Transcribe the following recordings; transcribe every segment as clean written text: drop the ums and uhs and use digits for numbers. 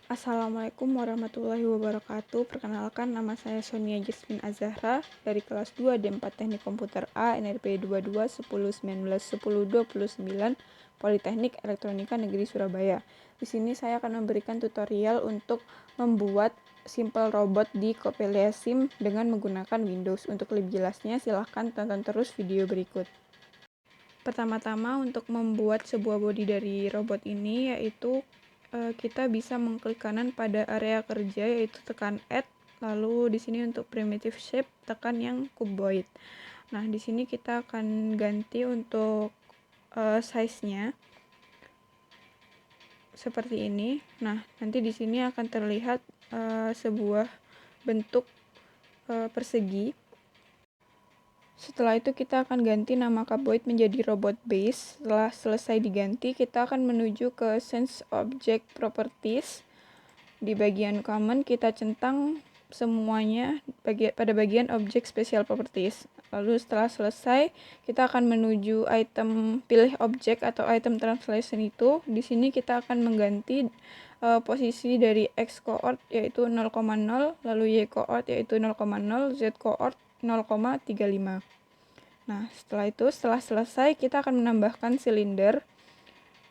Assalamualaikum warahmatullahi wabarakatuh. Perkenalkan, nama saya Sonia Jasmine Azahra dari kelas 2 D4 Teknik Komputer A NRP 22 10 19 10 29 Politeknik Elektronika Negeri Surabaya. Di sini saya akan memberikan tutorial untuk membuat simple robot di Copilot Sim dengan menggunakan Windows. Untuk lebih jelasnya, silahkan tonton terus video berikut. Pertama-tama, untuk membuat sebuah body dari robot ini, yaitu kita bisa mengklik kanan pada area kerja, yaitu tekan add, lalu di sini untuk primitive shape tekan yang cuboid. Nah, di sini kita akan ganti untuk size-nya seperti ini. Nah, nanti di sini akan terlihat sebuah bentuk persegi. Setelah itu kita akan ganti nama cuboid menjadi robot base. Setelah selesai diganti, kita akan menuju ke Sense Object Properties. Di bagian common kita centang semuanya pada bagian Object Special Properties. Lalu setelah selesai, kita akan menuju item pilih objek atau item translation itu. Di sini kita akan mengganti posisi dari X coord yaitu 0,0, lalu Y coord yaitu 0,0, Z coord 0,35. Nah, setelah selesai, kita akan menambahkan silinder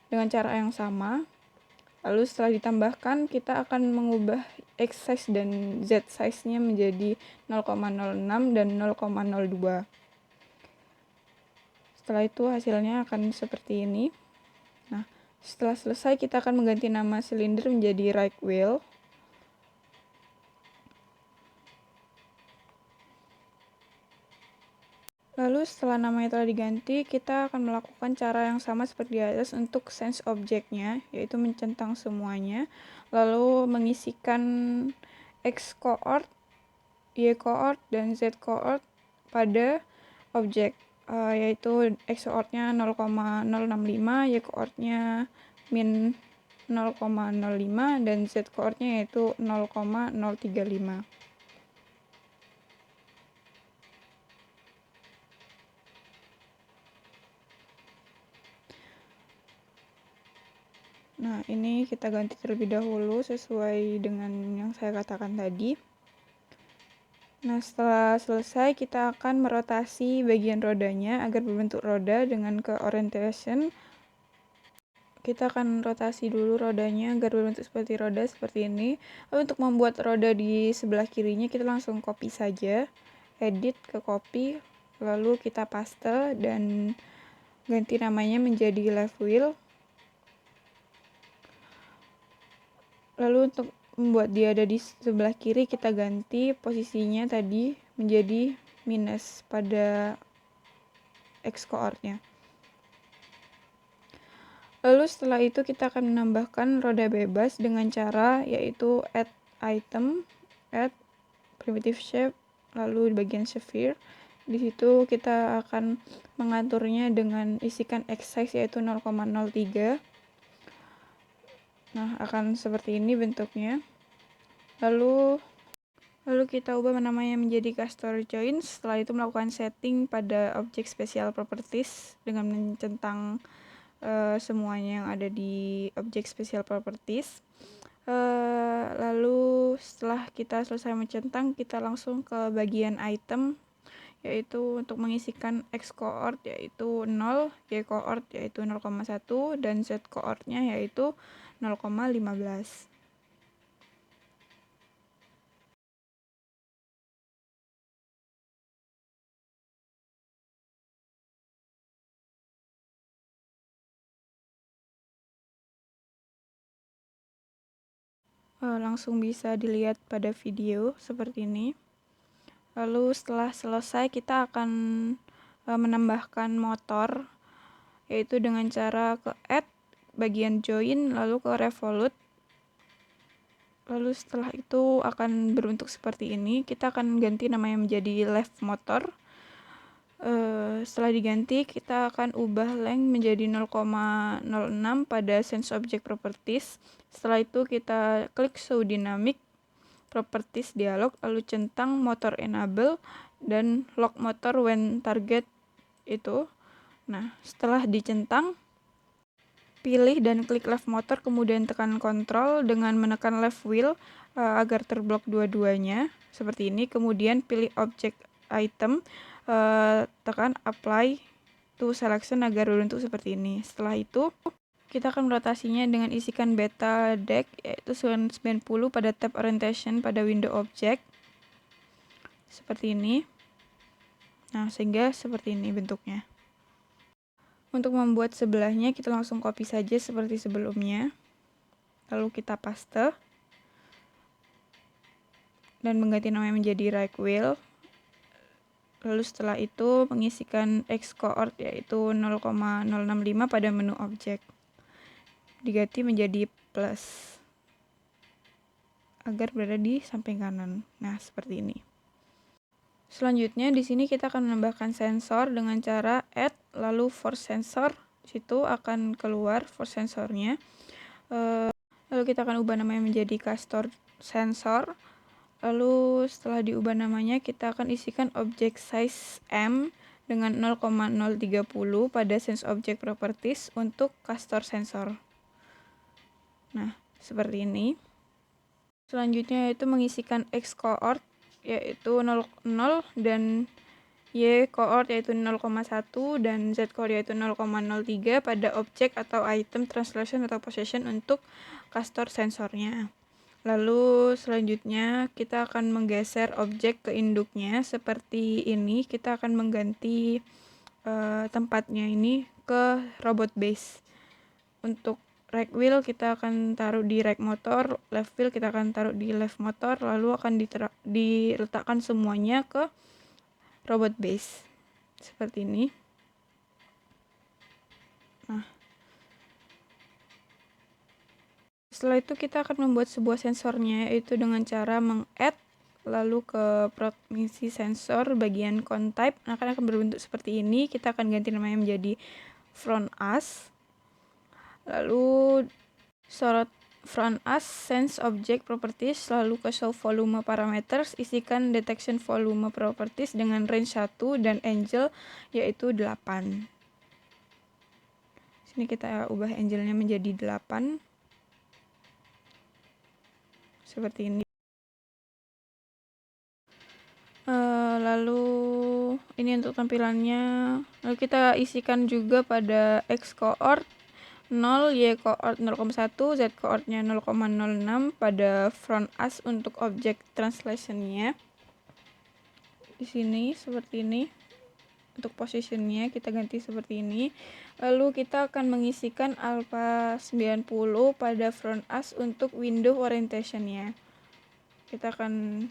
dengan cara yang sama. Lalu setelah ditambahkan, kita akan mengubah X size dan Z size-nya menjadi 0,06 dan 0,02. Setelah itu hasilnya akan seperti ini. Nah, setelah selesai, kita akan mengganti nama silinder menjadi right wheel. Lalu setelah namanya telah diganti, kita akan melakukan cara yang sama seperti di atas untuk sense objeknya, yaitu mencentang semuanya, lalu mengisikan X coord, Y coord, dan Z coord pada objek, yaitu X coordnya 0,065, Y coordnya min 0,05, dan Z coordnya yaitu 0,035. Nah, ini kita ganti terlebih dahulu sesuai dengan yang saya katakan tadi. Nah, setelah selesai, kita akan merotasi bagian rodanya agar berbentuk roda dengan ke orientation. Kita akan rotasi dulu rodanya agar berbentuk seperti roda seperti ini. Lalu untuk membuat roda di sebelah kirinya, kita langsung copy saja. Edit ke copy, lalu kita paste dan ganti namanya menjadi left wheel. Lalu untuk membuat dia ada di sebelah kiri, kita ganti posisinya tadi menjadi minus pada X coordnya. Lalu setelah itu kita akan menambahkan roda bebas dengan cara yaitu add item, add primitive shape, lalu di bagian sphere. Di situ kita akan mengaturnya dengan isikan X size yaitu 0,03. Nah, akan seperti ini bentuknya. Lalu kita ubah namanya menjadi castor join. Setelah itu melakukan setting pada object special properties dengan mencentang semuanya yang ada di object special properties. Lalu setelah kita selesai mencentang, kita langsung ke bagian item, yaitu untuk mengisikan X coord yaitu 0, Y coord yaitu 0,1, dan Z coordnya yaitu 0,15. Langsung bisa dilihat pada video seperti ini. Lalu setelah selesai, kita akan menambahkan motor, yaitu dengan cara ke add bagian join, lalu ke revolute. Lalu setelah itu akan berbentuk seperti ini. Kita akan ganti namanya menjadi left motor. Setelah diganti, kita akan ubah length menjadi 0,06 pada sense object properties. Setelah itu kita klik show dynamic properties dialog, lalu centang motor enable dan lock motor when target itu. Nah, setelah dicentang, pilih dan klik left motor, kemudian tekan Ctrl dengan menekan left wheel agar terblok dua-duanya seperti ini. Kemudian pilih object item, tekan apply to selection agar berbentuk seperti ini. Setelah itu kita akan merotasinya dengan isikan beta deck yaitu 90 pada tab orientation pada window object seperti ini. Nah, sehingga seperti ini bentuknya. Untuk membuat sebelahnya kita langsung copy saja seperti sebelumnya. Lalu kita paste dan mengganti namanya menjadi right wheel. Lalu setelah itu mengisikan X coord yaitu 0,065 pada menu objek. Diganti menjadi plus agar berada di samping kanan. Nah, seperti ini. Selanjutnya di sini kita akan menambahkan sensor dengan cara add lalu force sensor. Situ akan keluar force sensornya. Lalu kita akan ubah namanya menjadi castor sensor. Lalu setelah diubah namanya kita akan isikan object size M dengan 0,030 pada sense object properties untuk castor sensor. Nah, seperti ini. Selanjutnya yaitu mengisikan X coord yaitu 0 dan Y coord yaitu 0,1 dan Z coord yaitu 0,03 pada objek atau item translation atau possession untuk castor sensornya. Lalu selanjutnya kita akan menggeser objek ke induknya seperti ini. Kita akan mengganti tempatnya ini ke robot base. Untuk right wheel kita akan taruh di right motor, left wheel kita akan taruh di left motor, lalu akan diletakkan semuanya ke robot base seperti ini. Nah, setelah itu kita akan membuat sebuah sensornya yaitu dengan cara meng-add lalu ke proximity sensor bagian contype. Nah, akan berbentuk seperti ini. Kita akan ganti namanya menjadi front as. Lalu sorot front as sense object properties, lalu ke show volume parameters, isikan detection volume properties dengan range 1 dan angel yaitu 8. Sini kita ubah angelnya menjadi 8 seperti ini. Lalu ini untuk tampilannya. Lalu kita isikan juga pada X coord 0, Y coord 0,1, Z coordnya 0,06 pada front as untuk objek translationnya. Di sini seperti ini. Untuk positionnya kita ganti seperti ini. Lalu kita akan mengisikan alpha 90 pada front as untuk window orientationnya. Kita akan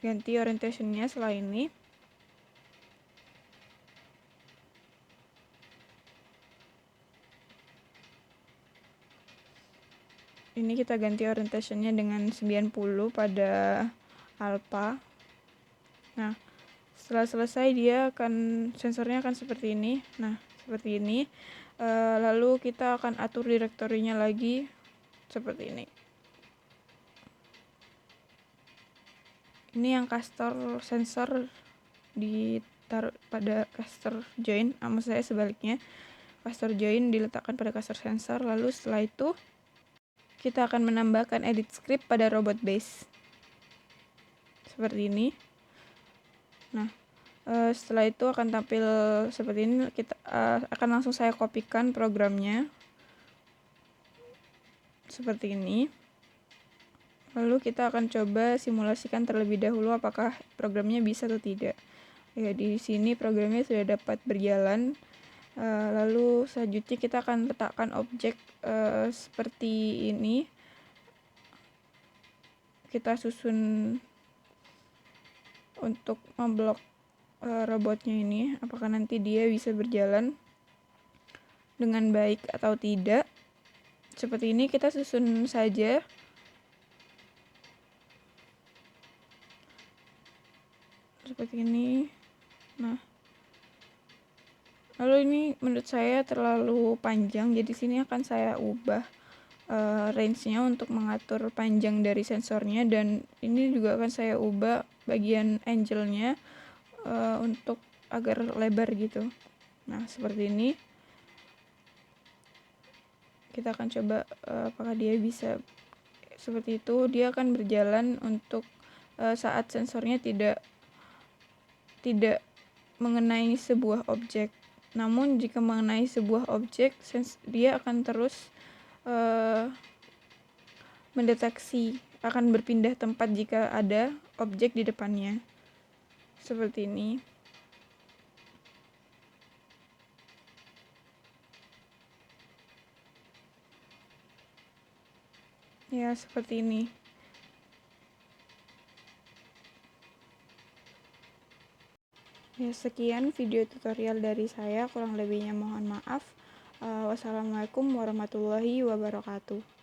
ganti orientationnya setelah ini. Ini kita ganti orientationnya dengan 90 pada alpha. Nah, setelah selesai sensornya akan seperti ini. Nah, seperti ini. Lalu kita akan atur direktorinya lagi seperti ini. Ini yang castor sensor ditaruh pada castor join, maksud saya sebaliknya. Castor join diletakkan pada castor sensor, lalu setelah itu kita akan menambahkan edit script pada robot base seperti ini. Nah, setelah itu akan tampil seperti ini. Kita akan langsung saya kopikan programnya seperti ini. Lalu kita akan coba simulasikan terlebih dahulu apakah programnya bisa atau tidak. Ya, di sini programnya sudah dapat berjalan. Lalu selanjutnya kita akan letakkan objek seperti ini. Kita susun untuk memblok robotnya ini, apakah nanti dia bisa berjalan dengan baik atau tidak. Seperti ini kita susun saja. Seperti ini. Nah, lalu ini menurut saya terlalu panjang, jadi sini akan saya ubah range-nya untuk mengatur panjang dari sensornya, dan ini juga akan saya ubah bagian angle-nya untuk agar lebar gitu. Nah, seperti ini. kita akan coba apakah dia bisa seperti itu. Dia akan berjalan untuk saat sensornya tidak mengenai sebuah objek. Namun jika mengenai sebuah objek, dia akan terus mendeteksi, akan berpindah tempat jika ada objek di depannya. Seperti ini. Ya, seperti ini. Ya, sekian video tutorial dari saya, kurang lebihnya mohon maaf. Wassalamualaikum warahmatullahi wabarakatuh.